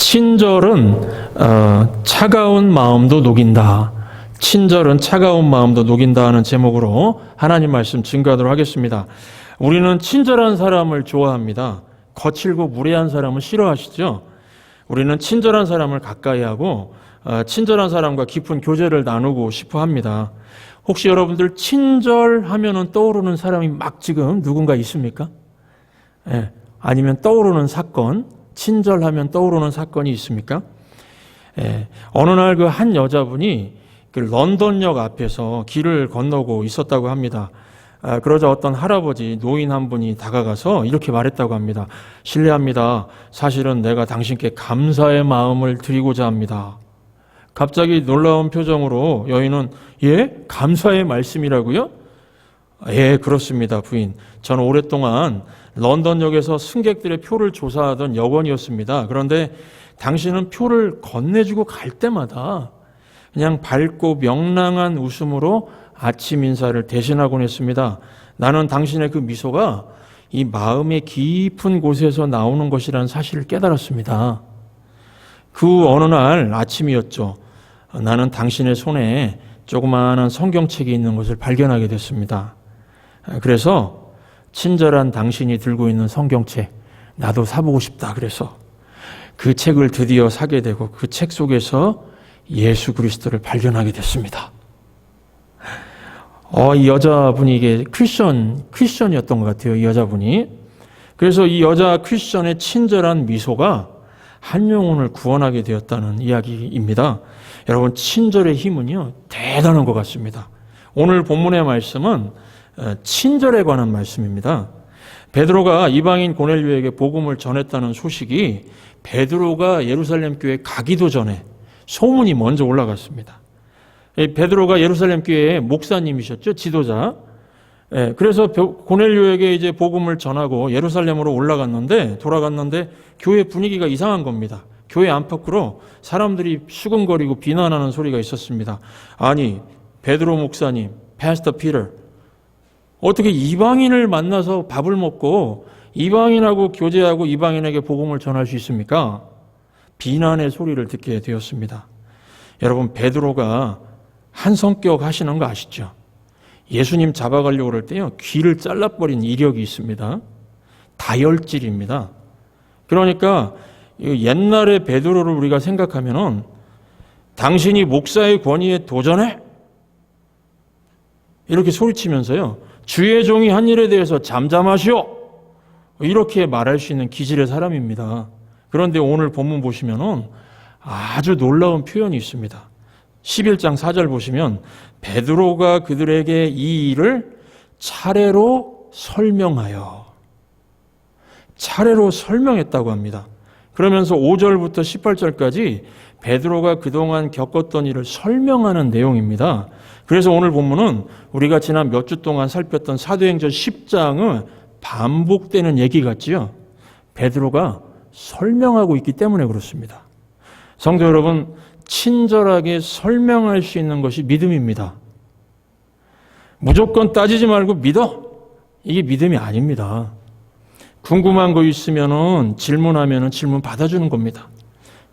친절은 차가운 마음도 녹인다. 친절은 차가운 마음도 녹인다 하는 제목으로 하나님 말씀 증거하도록 하겠습니다. 우리는 친절한 사람을 좋아합니다. 거칠고 무례한 사람을 싫어하시죠? 우리는 친절한 사람을 가까이 하고 친절한 사람과 깊은 교제를 나누고 싶어 합니다. 혹시 여러분들 친절하면 떠오르는 사람이 막 지금 누군가 있습니까? 예, 아니면 떠오르는 사건, 친절하면 떠오르는 사건이 있습니까? 예, 어느 날 그 한 여자분이 그 런던역 앞에서 길을 건너고 있었다고 합니다. 그러자 어떤 할아버지, 노인 한 분이 다가가서 이렇게 말했다고 합니다. 실례합니다. 사실은 내가 당신께 감사의 마음을 드리고자 합니다. 갑자기 놀라운 표정으로 여인은 예? 감사의 말씀이라고요? 예, 그렇습니다, 부인. 저는 오랫동안 런던역에서 승객들의 표를 조사하던 여권이었습니다. 그런데 당신은 표를 건네주고 갈 때마다 그냥 밝고 명랑한 웃음으로 아침 인사를 대신하곤 했습니다. 나는 당신의 그 미소가 이 마음의 깊은 곳에서 나오는 것이라는 사실을 깨달았습니다. 그 어느 날 아침이었죠. 나는 당신의 손에 조그마한 성경책이 있는 것을 발견하게 됐습니다. 그래서 친절한 당신이 들고 있는 성경책 나도 사보고 싶다 그래서 그 책을 드디어 사게 되고 그 책 속에서 예수 그리스도를 발견하게 됐습니다. 이 여자분이 이게 크리스천이었던 것 같아요. 이 여자분이. 그래서 이 여자 크리스천의 친절한 미소가 한 영혼을 구원하게 되었다는 이야기입니다. 여러분, 친절의 힘은요, 대단한 것 같습니다. 오늘 본문의 말씀은 친절에 관한 말씀입니다. 베드로가 이방인 고넬료에게 복음을 전했다는 소식이 베드로가 예루살렘 교회에 가기도 전에 소문이 먼저 올라갔습니다. 베드로가 예루살렘 교회의 목사님이셨죠, 지도자. 그래서 고넬료에게 이제 복음을 전하고 예루살렘으로 돌아갔는데 교회 분위기가 이상한 겁니다. 교회 안팎으로 사람들이 수근거리고 비난하는 소리가 있었습니다. 아니, 베드로 목사님, 패스터 피터, 어떻게 이방인을 만나서 밥을 먹고 이방인하고 교제하고 이방인에게 복음을 전할 수 있습니까? 비난의 소리를 듣게 되었습니다. 여러분, 베드로가 한 성격 하시는 거 아시죠? 예수님 잡아가려고 그럴 때요, 귀를 잘라버린 이력이 있습니다. 다혈질입니다. 그러니까 옛날의 베드로를 우리가 생각하면은 당신이 목사의 권위에 도전해? 이렇게 소리치면서요, 주의 종이 한 일에 대해서 잠잠하시오! 이렇게 말할 수 있는 기질의 사람입니다. 그런데 오늘 본문 보시면은 아주 놀라운 표현이 있습니다. 11장 4절 보시면 베드로가 그들에게 이 일을 차례로 설명했다고 합니다. 그러면서 5절부터 18절까지 베드로가 그동안 겪었던 일을 설명하는 내용입니다. 그래서 오늘 본문은 우리가 지난 몇 주 동안 살폈던 사도행전 10장은 반복되는 얘기 같지요. 베드로가 설명하고 있기 때문에 그렇습니다. 성도 여러분, 친절하게 설명할 수 있는 것이 믿음입니다. 무조건 따지지 말고 믿어. 이게 믿음이 아닙니다. 궁금한 거 있으면은 질문하면은 질문 받아주는 겁니다.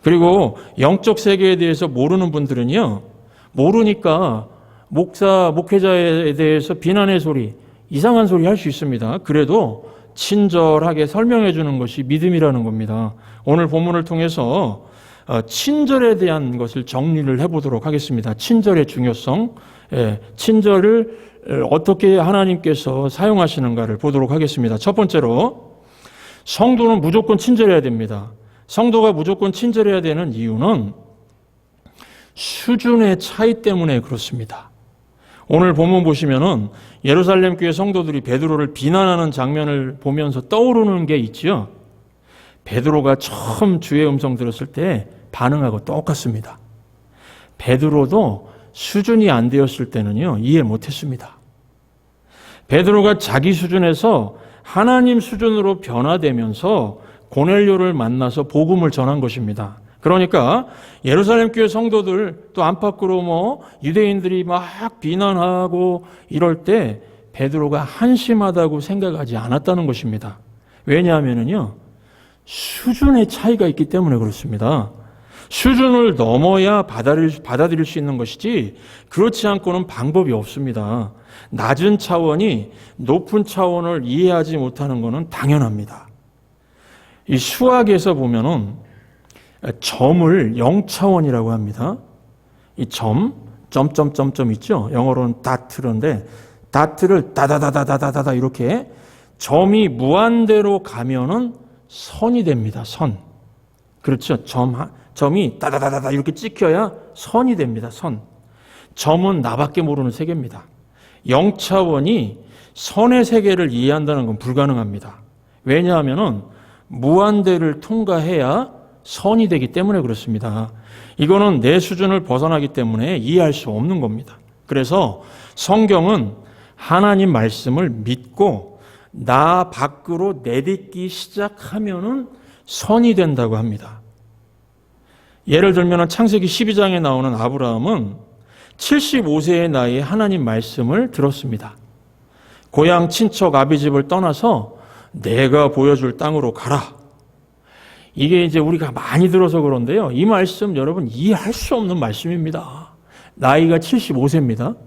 그리고 영적 세계에 대해서 모르는 분들은요, 모르니까 목회자에 대해서 비난의 소리, 이상한 소리 할 수 있습니다. 그래도 친절하게 설명해 주는 것이 믿음이라는 겁니다. 오늘 본문을 통해서 친절에 대한 것을 정리를 해보도록 하겠습니다. 친절의 중요성, 친절을 어떻게 하나님께서 사용하시는가를 보도록 하겠습니다. 첫 번째로, 성도는 무조건 친절해야 됩니다. 성도가 무조건 친절해야 되는 이유는 수준의 차이 때문에 그렇습니다. 오늘 본문 보시면은 예루살렘 교회 성도들이 베드로를 비난하는 장면을 보면서 떠오르는 게 있지요. 베드로가 처음 주의 음성 들었을 때 반응하고 똑같습니다. 베드로도 수준이 안 되었을 때는요, 이해 못했습니다. 베드로가 자기 수준에서 하나님 수준으로 변화되면서 고넬료를 만나서 복음을 전한 것입니다. 그러니까 예루살렘 교회 성도들 또 안팎으로 유대인들이 막 비난하고 이럴 때 베드로가 한심하다고 생각하지 않았다는 것입니다. 왜냐하면요, 수준의 차이가 있기 때문에 그렇습니다. 수준을 넘어야 받아들일 수 있는 것이지 그렇지 않고는 방법이 없습니다. 낮은 차원이 높은 차원을 이해하지 못하는 것은 당연합니다. 이 수학에서 보면은 점을 0차원이라고 합니다. 이 점점점점 있죠? 영어로는 다트인데 다트를 다다다다다다다 이렇게 점이 무한대로 가면은 선이 됩니다. 선. 그렇죠? 점이 다다다다다 이렇게 찍혀야 선이 됩니다. 선. 점은 나밖에 모르는 세계입니다. 0차원이 선의 세계를 이해한다는 건 불가능합니다. 왜냐하면은 무한대를 통과해야 선이 되기 때문에 그렇습니다. 이거는 내 수준을 벗어나기 때문에 이해할 수 없는 겁니다. 그래서 성경은 하나님 말씀을 믿고 나 밖으로 내딛기 시작하면은 선이 된다고 합니다. 예를 들면 창세기 12장에 나오는 아브라함은 75세의 나이에 하나님 말씀을 들었습니다. 고향 친척 아비집을 떠나서 내가 보여줄 땅으로 가라. 이게 이제 우리가 많이 들어서 그런데요. 이 말씀 여러분 이해할 수 없는 말씀입니다. 나이가 75세입니다.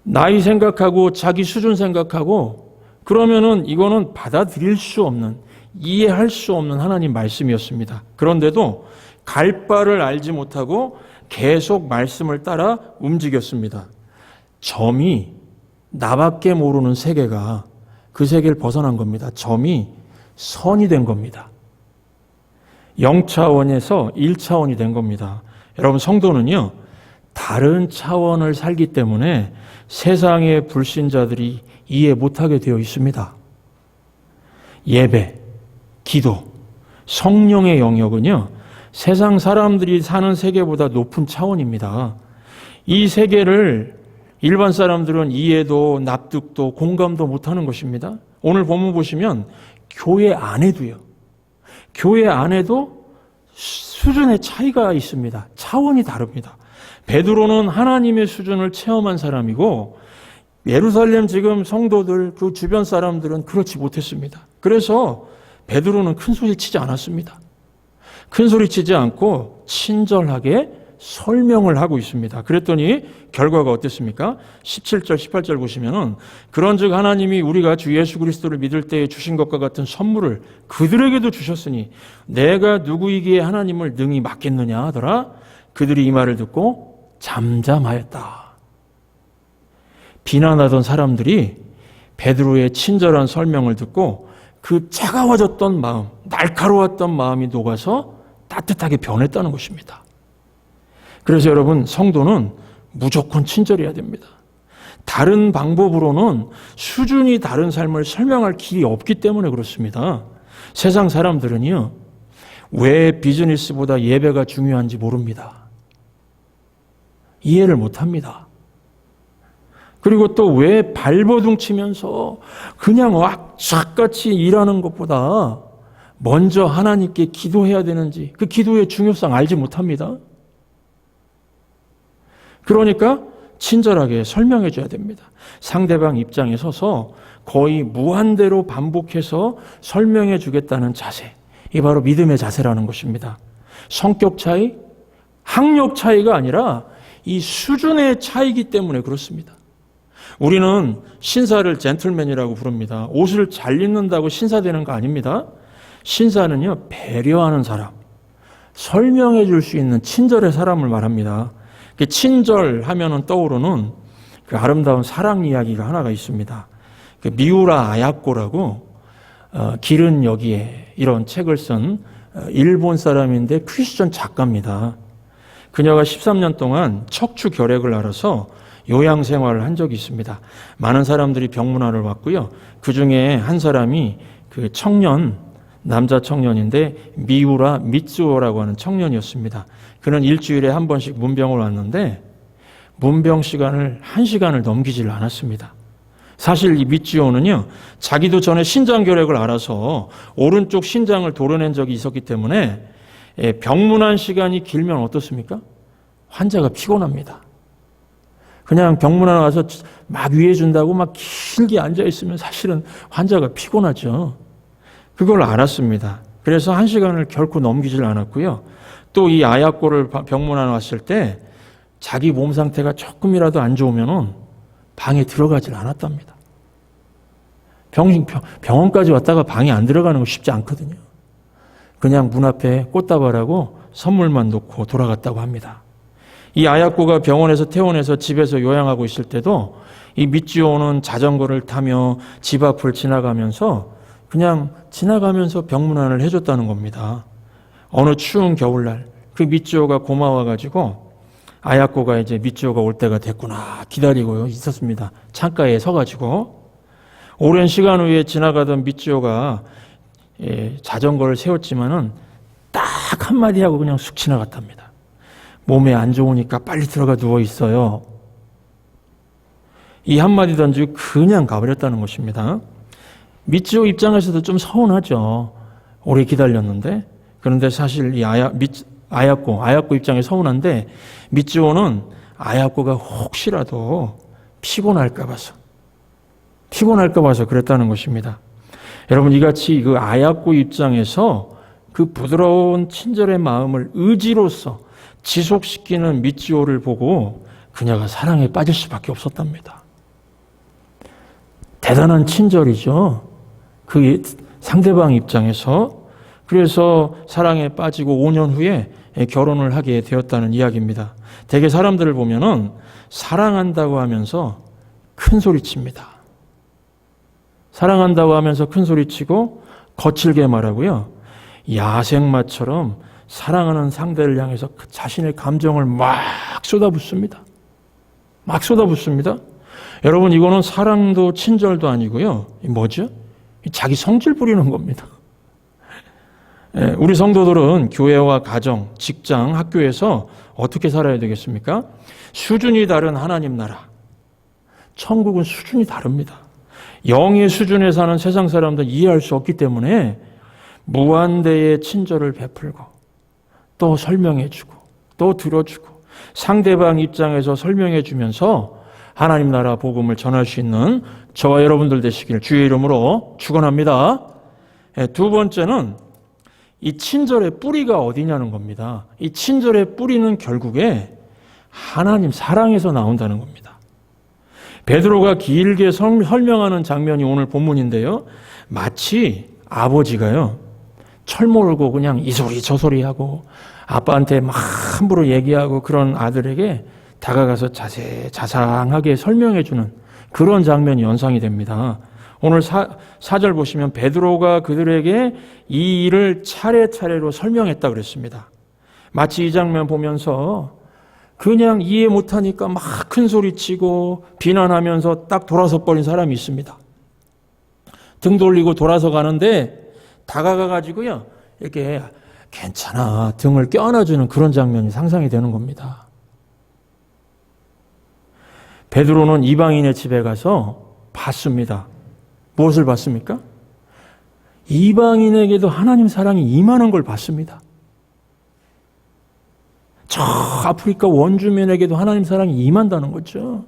나이 생각하고 자기 수준 생각하고 그러면은 이거는 받아들일 수 없는, 이해할 수 없는 하나님 말씀이었습니다. 그런데도 갈 바를 알지 못하고 계속 말씀을 따라 움직였습니다. 점이 나밖에 모르는 세계가 그 세계를 벗어난 겁니다. 점이 선이 된 겁니다. 0차원에서 1차원이 된 겁니다. 여러분 성도는요, 다른 차원을 살기 때문에 세상의 불신자들이 이해 못하게 되어 있습니다. 예배, 기도, 성령의 영역은요, 세상 사람들이 사는 세계보다 높은 차원입니다. 이 세계를 일반 사람들은 이해도 납득도 공감도 못하는 것입니다. 오늘 본문 보시면 교회 안에도요. 교회 안에도 수준의 차이가 있습니다. 차원이 다릅니다. 베드로는 하나님의 수준을 체험한 사람이고 예루살렘 지금 성도들 그 주변 사람들은 그렇지 못했습니다. 그래서 베드로는 큰 소리 치지 않았습니다. 큰 소리 치지 않고 친절하게 설명을 하고 있습니다. 그랬더니 결과가 어땠습니까? 17절, 18절 보시면은 그런즉 하나님이 우리가 주 예수 그리스도를 믿을 때에 주신 것과 같은 선물을 그들에게도 주셨으니 내가 누구이기에 하나님을 능히 맡겠느냐 하더라. 그들이 이 말을 듣고 잠잠하였다. 비난하던 사람들이 베드로의 친절한 설명을 듣고 그 차가워졌던 마음, 날카로웠던 마음이 녹아서 따뜻하게 변했다는 것입니다. 그래서 여러분 성도는 무조건 친절해야 됩니다. 다른 방법으로는 수준이 다른 삶을 설명할 길이 없기 때문에 그렇습니다. 세상 사람들은요, 왜 비즈니스보다 예배가 중요한지 모릅니다. 이해를 못합니다. 그리고 또 왜 발버둥 치면서 그냥 악착같이 일하는 것보다 먼저 하나님께 기도해야 되는지 그 기도의 중요성 알지 못합니다. 그러니까 친절하게 설명해 줘야 됩니다. 상대방 입장에 서서 거의 무한대로 반복해서 설명해 주겠다는 자세. 이게 바로 믿음의 자세라는 것입니다. 성격 차이, 학력 차이가 아니라 이 수준의 차이기 때문에 그렇습니다. 우리는 신사를 젠틀맨이라고 부릅니다. 옷을 잘 입는다고 신사되는 거 아닙니다. 신사는요, 배려하는 사람, 설명해 줄 수 있는 친절의 사람을 말합니다. 친절하면 떠오르는 그 아름다운 사랑 이야기가 하나가 있습니다. 그 미우라 아야코라고 길은 여기에 이런 책을 쓴 일본 사람인데 크리스천 작가입니다. 그녀가 13년 동안 척추 결핵을 앓아서 요양 생활을 한 적이 있습니다. 많은 사람들이 병문안을 왔고요. 그 중에 한 사람이 그 청년, 남자 청년인데 미우라 미츠오라고 하는 청년이었습니다. 그는 일주일에 한 번씩 문병을 왔는데 문병 시간을 1시간을 넘기질 않았습니다. 사실 이 미츠오는요, 자기도 전에 신장결핵을 앓아서 오른쪽 신장을 도려낸 적이 있었기 때문에 병문안 시간이 길면 어떻습니까? 환자가 피곤합니다. 그냥 병문안 와서 막 위해 준다고 막 길게 앉아있으면 사실은 환자가 피곤하죠. 그걸 알았습니다. 그래서 1시간을 결코 넘기질 않았고요. 또 이 아야코를 병문안 왔을 때 자기 몸 상태가 조금이라도 안 좋으면 방에 들어가질 않았답니다. 병원까지 왔다가 방에 안 들어가는 거 쉽지 않거든요. 그냥 문 앞에 꽃다발하고 선물만 놓고 돌아갔다고 합니다. 이 아야코가 병원에서 퇴원해서 집에서 요양하고 있을 때도 이 미치오는 자전거를 타며 집 앞을 지나가면서 그냥 지나가면서 병문안을 해줬다는 겁니다. 어느 추운 겨울날 그 미치오가 고마워가지고 아야코가 이제 미치오가 올 때가 됐구나 기다리고 있었습니다. 창가에 서가지고 오랜 시간 후에 지나가던 미치오가 자전거를 세웠지만은 딱 한마디 하고 그냥 쑥 지나갔답니다. 몸에 안 좋으니까 빨리 들어가 누워 있어요. 이 한마디 던지고 그냥 가버렸다는 것입니다. 미치오 입장에서도 좀 서운하죠. 오래 기다렸는데. 그런데 사실 이 아야코 입장에 서운한데 미치오는 아야코가 혹시라도 피곤할까 봐서 그랬다는 것입니다. 여러분 이같이 그 아야코 입장에서 그 부드러운 친절의 마음을 의지로서 지속시키는 미치오를 보고 그녀가 사랑에 빠질 수밖에 없었답니다. 대단한 친절이죠. 그 상대방 입장에서. 그래서 사랑에 빠지고 5년 후에 결혼을 하게 되었다는 이야기입니다. 대개 사람들을 보면은 사랑한다고 하면서 큰 소리칩니다. 사랑한다고 하면서 큰 소리치고 거칠게 말하고요. 야생마처럼 사랑하는 상대를 향해서 자신의 감정을 막 쏟아붓습니다. 여러분 이거는 사랑도 친절도 아니고요. 뭐죠? 자기 성질 부리는 겁니다. 우리 성도들은 교회와 가정, 직장, 학교에서 어떻게 살아야 되겠습니까? 수준이 다른 하나님 나라. 천국은 수준이 다릅니다. 영의 수준에 사는 세상 사람들은 이해할 수 없기 때문에 무한대의 친절을 베풀고 또 설명해주고 또 들어주고 상대방 입장에서 설명해주면서 하나님 나라 복음을 전할 수 있는 저와 여러분들 되시길 주의 이름으로 축원합니다. 두 번째는 이 친절의 뿌리가 어디냐는 겁니다. 이 친절의 뿌리는 결국에 하나님 사랑에서 나온다는 겁니다. 베드로가 길게 설명하는 장면이 오늘 본문인데요. 마치 아버지가요. 철 몰고 그냥 이 소리 저 소리 하고 아빠한테 막 함부로 얘기하고 그런 아들에게 다가가서 자상하게 설명해주는 그런 장면이 연상이 됩니다. 오늘 4절 보시면 베드로가 그들에게 이 일을 차례차례로 설명했다 그랬습니다. 마치 이 장면 보면서 그냥 이해 못하니까 막 큰 소리치고 비난하면서 딱 돌아서 버린 사람이 있습니다. 등 돌리고 돌아서 가는데 다가가가지고요. 이렇게 괜찮아 등을 껴안아주는 그런 장면이 상상이 되는 겁니다. 베드로는 이방인의 집에 가서 봤습니다. 무엇을 봤습니까? 이방인에게도 하나님 사랑이 임하는 걸 봤습니다. 저 아프리카 원주민에게도 하나님 사랑이 임한다는 거죠.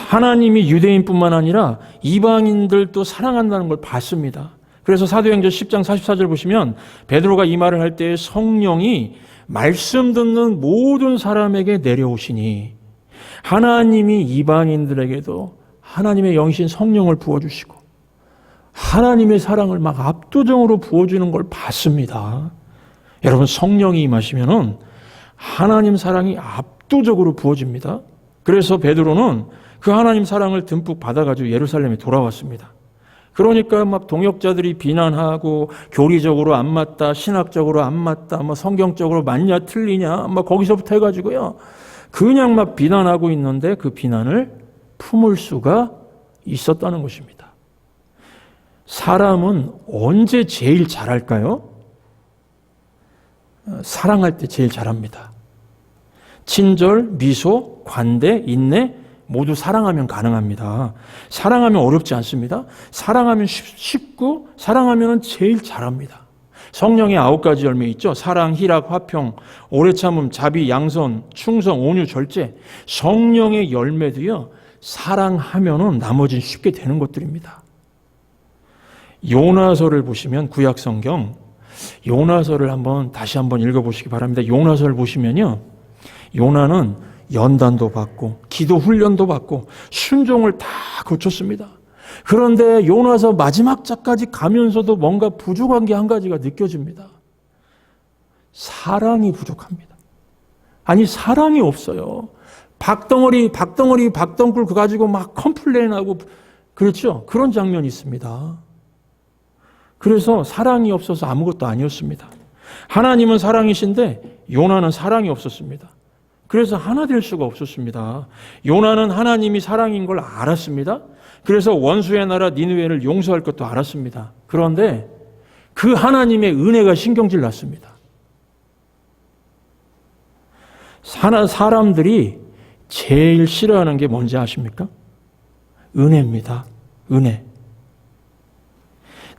하나님이 유대인뿐만 아니라 이방인들도 사랑한다는 걸 봤습니다. 그래서 사도행전 10장 44절 보시면 베드로가 이 말을 할 때 성령이 말씀 듣는 모든 사람에게 내려오시니 하나님이 이방인들에게도 하나님의 영이신 성령을 부어주시고 하나님의 사랑을 막 압도적으로 부어주는 걸 봤습니다. 여러분 성령이 임하시면은 하나님 사랑이 압도적으로 부어집니다. 그래서 베드로는 그 하나님 사랑을 듬뿍 받아가지고 예루살렘에 돌아왔습니다. 그러니까 막 동역자들이 비난하고 교리적으로 안 맞다, 신학적으로 안 맞다, 뭐 성경적으로 맞냐 틀리냐, 막 거기서부터 해가지고요. 그냥 막 비난하고 있는데 그 비난을 품을 수가 있었다는 것입니다. 사람은 언제 제일 잘할까요? 사랑할 때 제일 잘합니다. 친절, 미소, 관대, 인내 모두 사랑하면 가능합니다. 사랑하면 어렵지 않습니다. 사랑하면 쉽고 사랑하면 제일 잘합니다. 성령의 9가지 열매 있죠. 사랑, 희락, 화평, 오래 참음, 자비, 양선, 충성, 온유, 절제. 성령의 열매도요. 사랑하면은 나머지는 쉽게 되는 것들입니다. 요나서를 보시면 구약 성경 요나서를 다시 한번 읽어보시기 바랍니다. 요나서를 보시면요, 요나는 연단도 받고 기도 훈련도 받고 순종을 다 거쳤습니다. 그런데 요나서 마지막 장까지 가면서도 뭔가 부족한 게 한 가지가 느껴집니다. 사랑이 부족합니다. 아니, 사랑이 없어요. 박덩굴 그거 가지고 막 컴플레인하고 그렇죠? 그런 장면이 있습니다. 그래서 사랑이 없어서 아무것도 아니었습니다. 하나님은 사랑이신데 요나는 사랑이 없었습니다. 그래서 하나 될 수가 없었습니다. 요나는 하나님이 사랑인 걸 알았습니다. 그래서 원수의 나라 니느웨를 용서할 것도 알았습니다. 그런데 그 하나님의 은혜가 신경질 났습니다. 사람들이 제일 싫어하는 게 뭔지 아십니까? 은혜입니다. 은혜.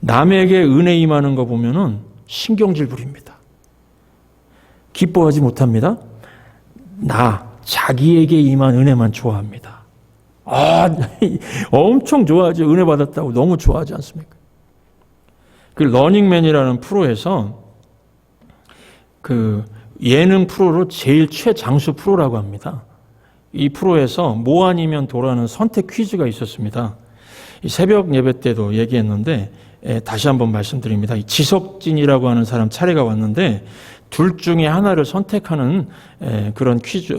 남에게 은혜 임하는 거 보면은 신경질 부립니다. 기뻐하지 못합니다. 자기에게 임한 은혜만 좋아합니다. 엄청 좋아하죠. 은혜 받았다고 너무 좋아하지 않습니까? 그 러닝맨이라는 프로에서 그 예능 프로로 제일 최장수 프로라고 합니다. 이 프로에서 뭐 아니면 도라는 선택 퀴즈가 있었습니다. 새벽 예배 때도 얘기했는데 다시 한번 말씀드립니다. 지석진이라고 하는 사람 차례가 왔는데 둘 중에 하나를 선택하는 그런 퀴즈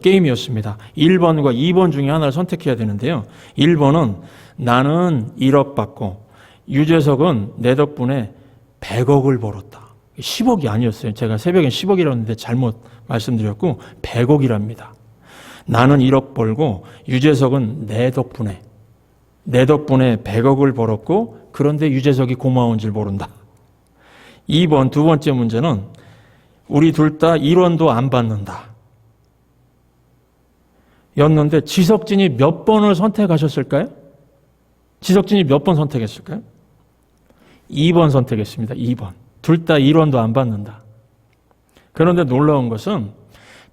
게임이었습니다. 1번과 2번 중에 하나를 선택해야 되는데요. 1번은 나는 1억 받고 유재석은 내 덕분에 100억을 벌었다. 10억이 아니었어요. 제가 새벽엔 10억이라고 했는데 잘못 말씀드렸고 100억이랍니다. 나는 1억 벌고 유재석은 내 덕분에 100억을 벌었고 그런데 유재석이 고마운 줄 모른다. 2번 두 번째 문제는 우리 둘 다 1원도 안 받는다. 였는데 지석진이 몇 번을 선택하셨을까요? 지석진이 몇 번 선택했을까요? 2번 선택했습니다. 2번. 둘 다 1원도 안 받는다. 그런데 놀라운 것은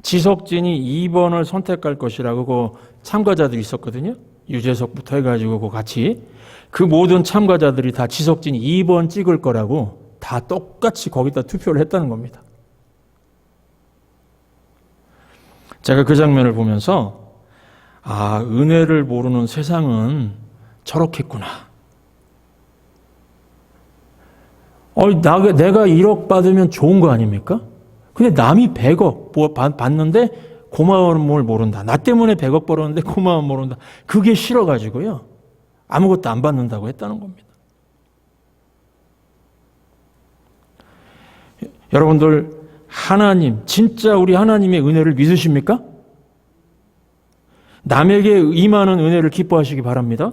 지석진이 2번을 선택할 것이라고 그 참가자들이 있었거든요. 유재석부터 해가지고 같이 그 모든 참가자들이 다 지석진이 2번 찍을 거라고 다 똑같이 거기다 투표를 했다는 겁니다. 제가 그 장면을 보면서 은혜를 모르는 세상은 저렇겠구나. 내가 1억 받으면 좋은 거 아닙니까? 근데 남이 100억 받는데 고마움을 모른다. 나 때문에 100억 벌었는데 고마움 모른다. 그게 싫어가지고요. 아무것도 안 받는다고 했다는 겁니다. 여러분들, 하나님, 진짜 우리 하나님의 은혜를 믿으십니까? 남에게 임하는 은혜를 기뻐하시기 바랍니다.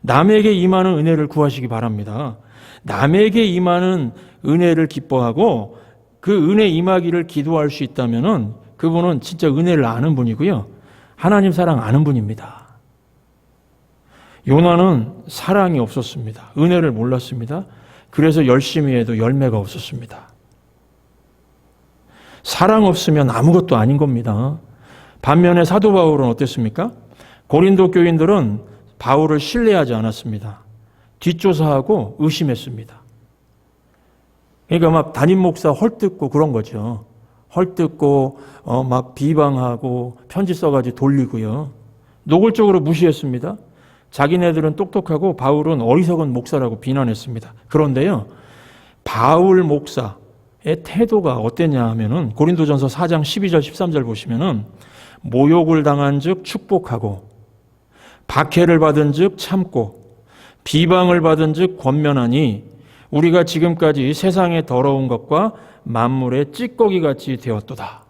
남에게 임하는 은혜를 구하시기 바랍니다. 남에게 임하는 은혜를 기뻐하고 그 은혜 임하기를 기도할 수 있다면은 그분은 진짜 은혜를 아는 분이고요. 하나님 사랑 아는 분입니다. 요나는 사랑이 없었습니다. 은혜를 몰랐습니다. 그래서 열심히 해도 열매가 없었습니다. 사랑 없으면 아무것도 아닌 겁니다. 반면에 사도 바울은 어땠습니까? 고린도 교인들은 바울을 신뢰하지 않았습니다. 뒷조사하고 의심했습니다. 그러니까 막 담임 목사 헐뜯고 그런 거죠. 헐뜯고 막 비방하고 편지 써가지고 돌리고요. 노골적으로 무시했습니다. 자기네들은 똑똑하고 바울은 어리석은 목사라고 비난했습니다. 그런데요, 바울 목사의 태도가 어땠냐 하면은 고린도전서 4장 12절 13절 보시면은 모욕을 당한 즉 축복하고 박해를 받은 즉 참고 비방을 받은 즉 권면하니 우리가 지금까지 세상의 더러운 것과 만물의 찌꺼기 같이 되었도다.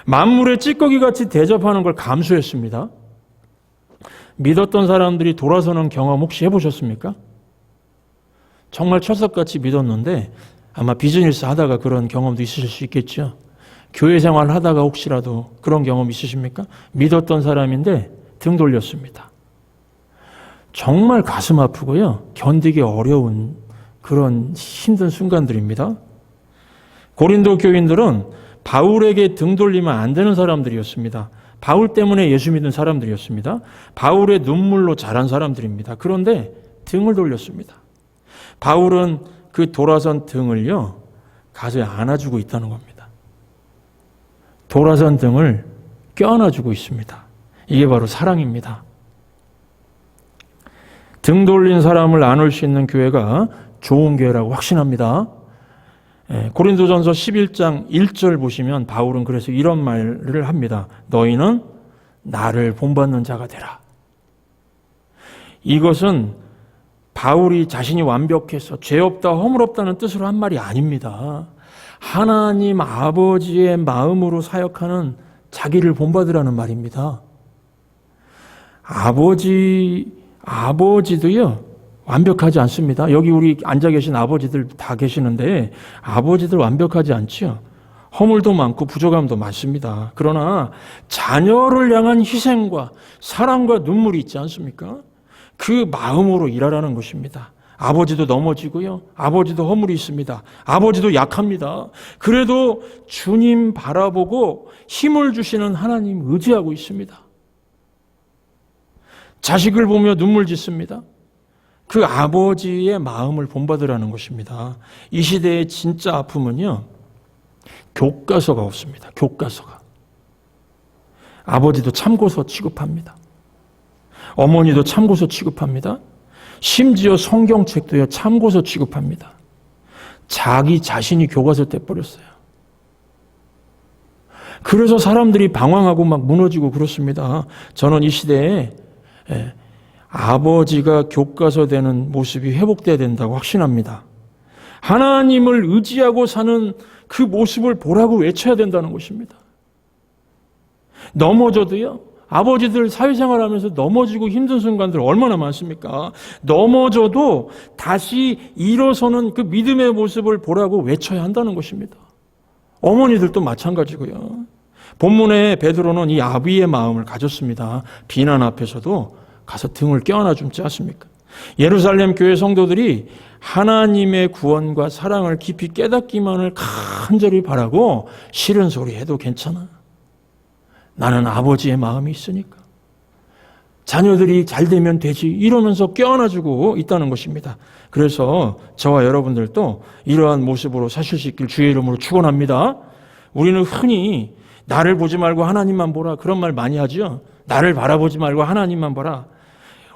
만물의 찌꺼기 같이 대접하는 걸 감수했습니다. 믿었던 사람들이 돌아서는 경험 혹시 해보셨습니까? 정말 철석같이 믿었는데 아마 비즈니스 하다가 그런 경험도 있으실 수 있겠죠. 교회 생활 하다가 혹시라도 그런 경험 있으십니까? 믿었던 사람인데 등 돌렸습니다. 정말 가슴 아프고요. 견디기 어려운 그런 힘든 순간들입니다. 고린도 교인들은 바울에게 등 돌리면 안 되는 사람들이었습니다. 바울 때문에 예수 믿는 사람들이었습니다. 바울의 눈물로 자란 사람들입니다. 그런데 등을 돌렸습니다. 바울은 그 돌아선 등을요, 가슴에 안아주고 있다는 겁니다. 돌아선 등을 껴안아주고 있습니다. 이게 바로 사랑입니다. 등 돌린 사람을 안을 수 있는 교회가 좋은 교회라고 확신합니다. 고린도전서 11장 1절 보시면 바울은 그래서 이런 말을 합니다. 너희는 나를 본받는 자가 되라. 이것은 바울이 자신이 완벽해서 죄 없다 허물 없다는 뜻으로 한 말이 아닙니다. 하나님 아버지의 마음으로 사역하는 자기를 본받으라는 말입니다. 아버지도요, 완벽하지 않습니다. 여기 우리 앉아 계신 아버지들 다 계시는데 아버지들 완벽하지 않지요. 허물도 많고 부족함도 많습니다. 그러나 자녀를 향한 희생과 사랑과 눈물이 있지 않습니까? 그 마음으로 일하라는 것입니다. 아버지도 넘어지고요. 아버지도 허물이 있습니다. 아버지도 약합니다. 그래도 주님 바라보고 힘을 주시는 하나님 의지하고 있습니다. 자식을 보며 눈물 짓습니다. 그 아버지의 마음을 본받으라는 것입니다. 이 시대의 진짜 아픔은요, 교과서가 없습니다. 교과서가. 아버지도 참고서 취급합니다. 어머니도 참고서 취급합니다. 심지어 성경책도요, 참고서 취급합니다. 자기 자신이 교과서 돼버렸어요. 그래서 사람들이 방황하고 막 무너지고 그렇습니다. 저는 이 시대에 아버지가 교과서 되는 모습이 회복돼야 된다고 확신합니다. 하나님을 의지하고 사는 그 모습을 보라고 외쳐야 된다는 것입니다. 넘어져도요, 아버지들 사회생활하면서 넘어지고 힘든 순간들 얼마나 많습니까? 넘어져도 다시 일어서는 그 믿음의 모습을 보라고 외쳐야 한다는 것입니다. 어머니들도 마찬가지고요. 본문에 베드로는 이 아비의 마음을 가졌습니다. 비난 앞에서도 가서 등을 껴안아 줌지 않습니까? 예루살렘 교회 성도들이 하나님의 구원과 사랑을 깊이 깨닫기만을 간절히 바라고 싫은 소리 해도 괜찮아. 나는 아버지의 마음이 있으니까. 자녀들이 잘 되면 되지 이러면서 껴안아주고 있다는 것입니다. 그래서 저와 여러분들도 이러한 모습으로 사실 수 있길 주의 이름으로 축원합니다. 우리는 흔히 나를 보지 말고 하나님만 보라 그런 말 많이 하죠. 나를 바라보지 말고 하나님만 보라.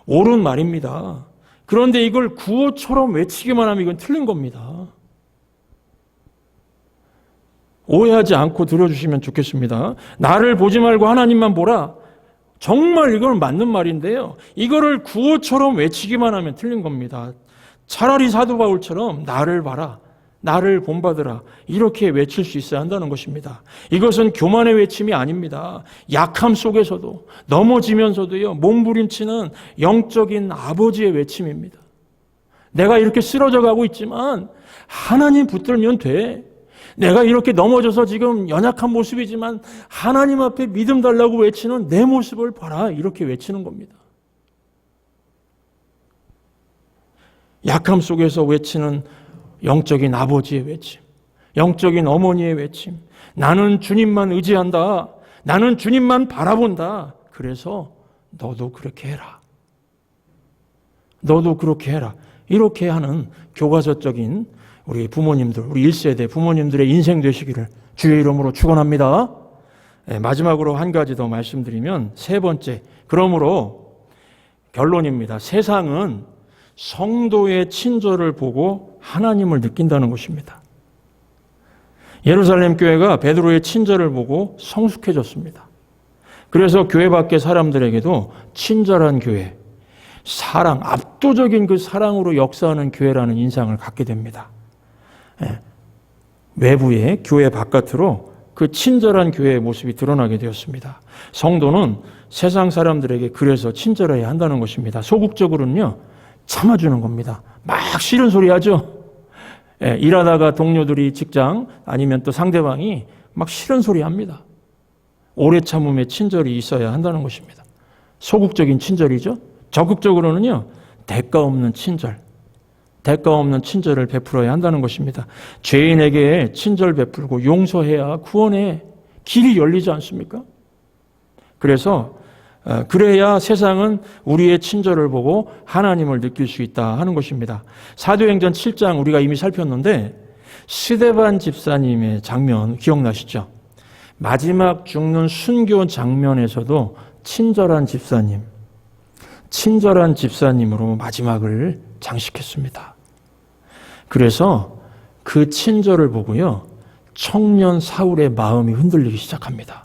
옳은 말입니다. 그런데 이걸 구호처럼 외치기만 하면 이건 틀린 겁니다. 오해하지 않고 들어주시면 좋겠습니다. 나를 보지 말고 하나님만 보라. 정말 이건 맞는 말인데요. 이거를 구호처럼 외치기만 하면 틀린 겁니다. 차라리 사도 바울처럼 나를 봐라. 나를 본받으라. 이렇게 외칠 수 있어야 한다는 것입니다. 이것은 교만의 외침이 아닙니다. 약함 속에서도 넘어지면서도요, 몸부림치는 영적인 아버지의 외침입니다. 내가 이렇게 쓰러져 가고 있지만 하나님 붙들면 돼. 내가 이렇게 넘어져서 지금 연약한 모습이지만 하나님 앞에 믿음 달라고 외치는 내 모습을 봐라. 이렇게 외치는 겁니다. 약함 속에서 외치는 영적인 아버지의 외침, 영적인 어머니의 외침. 나는 주님만 의지한다. 나는 주님만 바라본다. 그래서 너도 그렇게 해라. 너도 그렇게 해라. 이렇게 하는 교과서적인 우리 부모님들, 우리 1세대 부모님들의 인생 되시기를 주의 이름으로 축원합니다. 마지막으로 한 가지 더 말씀드리면 세 번째, 그러므로 결론입니다. 세상은 성도의 친절을 보고 하나님을 느낀다는 것입니다. 예루살렘 교회가 베드로의 친절을 보고 성숙해졌습니다. 그래서 교회 밖의 사람들에게도 친절한 교회, 사랑, 압도적인 그 사랑으로 역사하는 교회라는 인상을 갖게 됩니다. 외부에 교회 바깥으로 그 친절한 교회의 모습이 드러나게 되었습니다. 성도는 세상 사람들에게 그래서 친절해야 한다는 것입니다. 소극적으로는요, 참아주는 겁니다. 막 싫은 소리 하죠. 일하다가 동료들이 직장 아니면 또 상대방이 막 싫은 소리 합니다. 오래 참음의 친절이 있어야 한다는 것입니다. 소극적인 친절이죠. 적극적으로는요, 대가 없는 친절, 대가 없는 친절을 베풀어야 한다는 것입니다. 죄인에게 친절 베풀고 용서해야 구원의 길이 열리지 않습니까? 그래서 그래야 세상은 우리의 친절을 보고 하나님을 느낄 수 있다 하는 것입니다. 사도행전 7장 우리가 이미 살폈는데 스데반 집사님의 장면 기억나시죠? 마지막 죽는 순교 장면에서도 친절한 집사님으로 마지막을 장식했습니다. 그래서 그 친절을 보고요, 청년 사울의 마음이 흔들리기 시작합니다.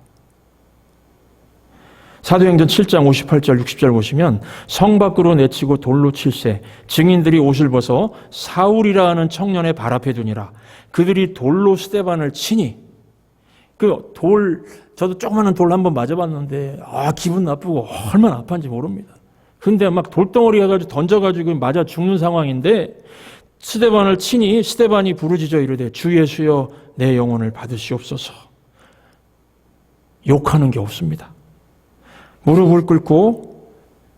사도행전 7장 58절 60절 보시면 성 밖으로 내치고 돌로 칠세 증인들이 옷을 벗어 사울이라 하는 청년의 발 앞에 두니라. 그들이 돌로 스데반을 치니, 저도 조그마한 돌 한번 맞아봤는데 기분 나쁘고 얼마나 아팠는지 모릅니다. 근데 막 돌덩어리 해가지고 던져가지고 맞아 죽는 상황인데 스데반을 치니 스데반이 부르짖어 이르되 주 예수여 내 영혼을 받으시옵소서. 욕하는 게 없습니다. 무릎을 꿇고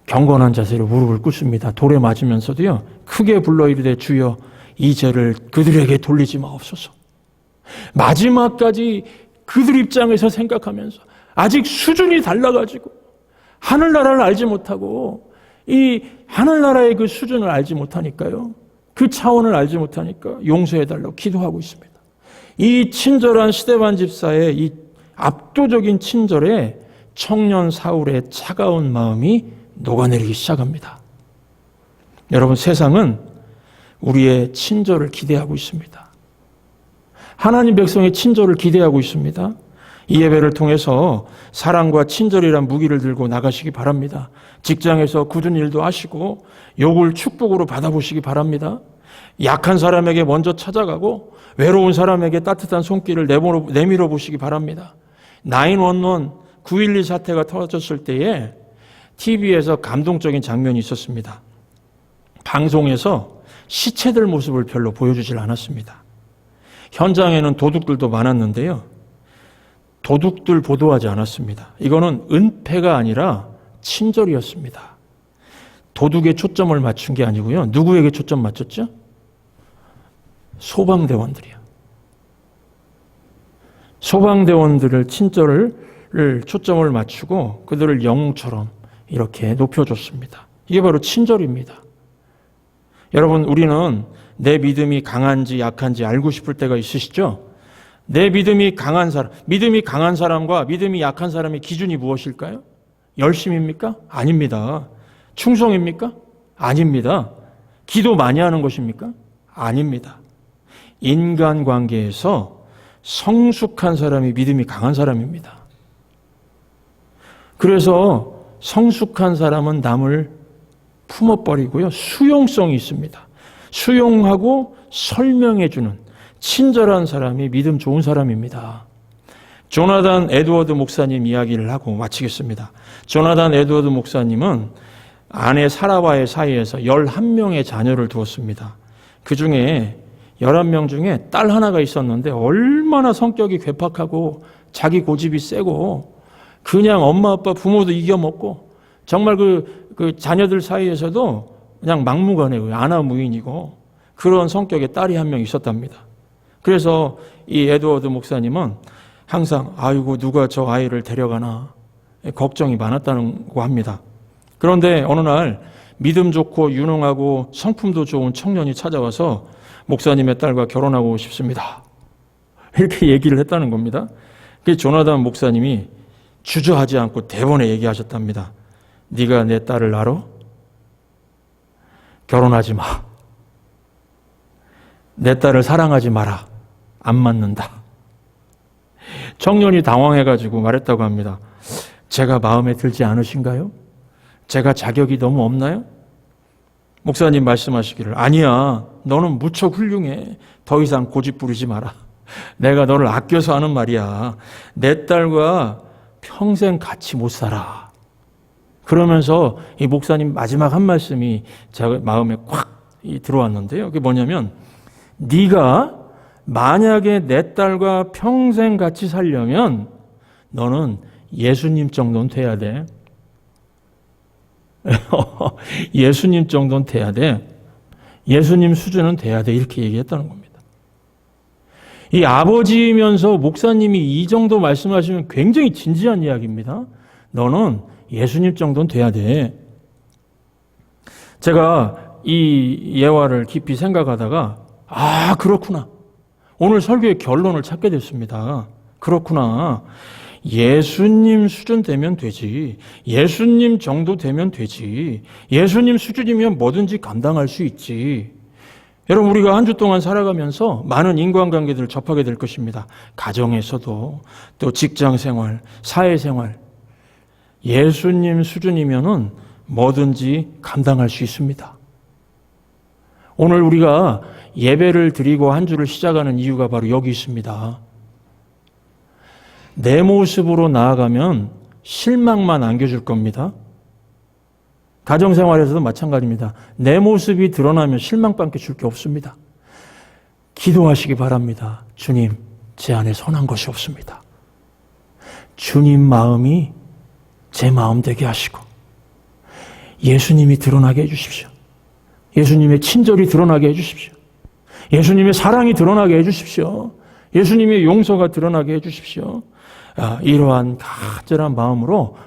경건한 자세로 무릎을 꿇습니다. 돌에 맞으면서도요, 크게 불러 이르되 주여 이 죄를 그들에게 돌리지 마옵소서. 마지막까지 그들 입장에서 생각하면서 아직 수준이 달라가지고 하늘나라를 알지 못하고 이 하늘나라의 그 수준을 알지 못하니까요, 그 차원을 알지 못하니까 용서해달라고 기도하고 있습니다. 이 친절한 스데반 집사의 이 압도적인 친절에 청년 사울의 차가운 마음이 녹아내리기 시작합니다. 여러분, 세상은 우리의 친절을 기대하고 있습니다. 하나님 백성의 친절을 기대하고 있습니다. 이 예배를 통해서 사랑과 친절이란 무기를 들고 나가시기 바랍니다. 직장에서 굳은 일도 하시고 욕을 축복으로 받아보시기 바랍니다. 약한 사람에게 먼저 찾아가고 외로운 사람에게 따뜻한 손길을 내밀어 보시기 바랍니다. 911 9.12 사태가 터졌을 때에 TV에서 감동적인 장면이 있었습니다. 방송에서 시체들 모습을 별로 보여주질 않았습니다. 현장에는 도둑들도 많았는데요, 도둑들 보도하지 않았습니다. 이거는 은폐가 아니라 친절이었습니다. 도둑에 초점을 맞춘 게 아니고요, 누구에게 초점 맞췄죠? 소방대원들이요. 소방대원들을 친절을 초점을 맞추고 그들을 영웅처럼 이렇게 높여줬습니다. 이게 바로 친절입니다. 여러분, 우리는 내 믿음이 강한지 약한지 알고 싶을 때가 있으시죠? 내 믿음이 강한 사람과 믿음이 약한 사람의 기준이 무엇일까요? 열심입니까? 아닙니다. 충성입니까? 아닙니다. 기도 많이 하는 것입니까? 아닙니다. 인간관계에서 성숙한 사람이 믿음이 강한 사람입니다. 그래서 성숙한 사람은 남을 품어버리고요, 수용성이 있습니다. 수용하고 설명해주는 친절한 사람이 믿음 좋은 사람입니다. 조나단 에드워드 목사님 이야기를 하고 마치겠습니다. 조나단 에드워드 목사님은 아내 사라와의 사이에서 11명의 자녀를 두었습니다. 그 중에 11명 중에 딸 하나가 있었는데 얼마나 성격이 괴팍하고 자기 고집이 세고 그냥 엄마 아빠 부모도 이겨먹고 정말 그 자녀들 사이에서도 그냥 막무가내고 아나무인이고 그런 성격의 딸이 한 명 있었답니다. 그래서 이 에드워드 목사님은 항상 아이고 누가 저 아이를 데려가나 걱정이 많았다고 합니다. 그런데 어느 날 믿음 좋고 유능하고 성품도 좋은 청년이 찾아와서 목사님의 딸과 결혼하고 싶습니다, 이렇게 얘기를 했다는 겁니다. 그래서 조나단 목사님이 주저하지 않고 대번에 얘기하셨답니다. 네가 내 딸을 알아? 결혼하지 마. 내 딸을 사랑하지 마라. 안 맞는다. 청년이 당황해가지고 말했다고 합니다. 제가 마음에 들지 않으신가요? 제가 자격이 너무 없나요? 목사님 말씀하시기를 아니야, 너는 무척 훌륭해. 더 이상 고집 부리지 마라. 내가 너를 아껴서 하는 말이야. 내 딸과 평생 같이 못 살아. 그러면서 이 목사님 마지막 한 말씀이 제 마음에 콱 들어왔는데요. 그게 뭐냐면 네가 만약에 내 딸과 평생 같이 살려면 너는 예수님 정도는 돼야 돼. 예수님 정도는 돼야 돼. 예수님 수준은 돼야 돼. 이렇게 얘기했다는 겁니다. 이 아버지이면서 목사님이 이 정도 말씀하시면 굉장히 진지한 이야기입니다. 너는 예수님 정도는 돼야 돼. 제가 이 예화를 깊이 생각하다가 그렇구나. 오늘 설교의 결론을 찾게 됐습니다. 그렇구나. 예수님 수준 되면 되지. 예수님 정도 되면 되지. 예수님 수준이면 뭐든지 감당할 수 있지. 여러분, 우리가 한 주 동안 살아가면서 많은 인간관계들을 접하게 될 것입니다. 가정에서도, 또 직장생활, 사회생활. 예수님 수준이면은 뭐든지 감당할 수 있습니다. 오늘 우리가 예배를 드리고 한 주를 시작하는 이유가 바로 여기 있습니다. 내 모습으로 나아가면 실망만 안겨줄 겁니다. 가정생활에서도 마찬가지입니다. 내 모습이 드러나면 실망밖에 줄 게 없습니다. 기도하시기 바랍니다. 주님, 제 안에 선한 것이 없습니다. 주님 마음이 제 마음 되게 하시고 예수님이 드러나게 해주십시오. 예수님의 친절이 드러나게 해주십시오. 예수님의 사랑이 드러나게 해주십시오. 예수님의 용서가 드러나게 해주십시오. 이러한 간절한 마음으로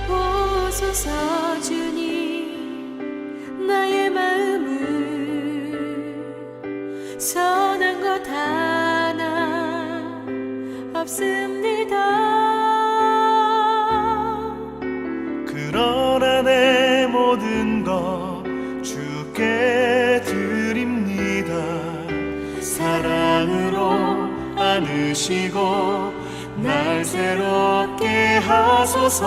보소서 주님, 나의 마음을 선한 것 하나 없습니다. 그러나 내 모든 것 주께 드립니다. 사랑으로 안으시고 날 새롭게 하소서.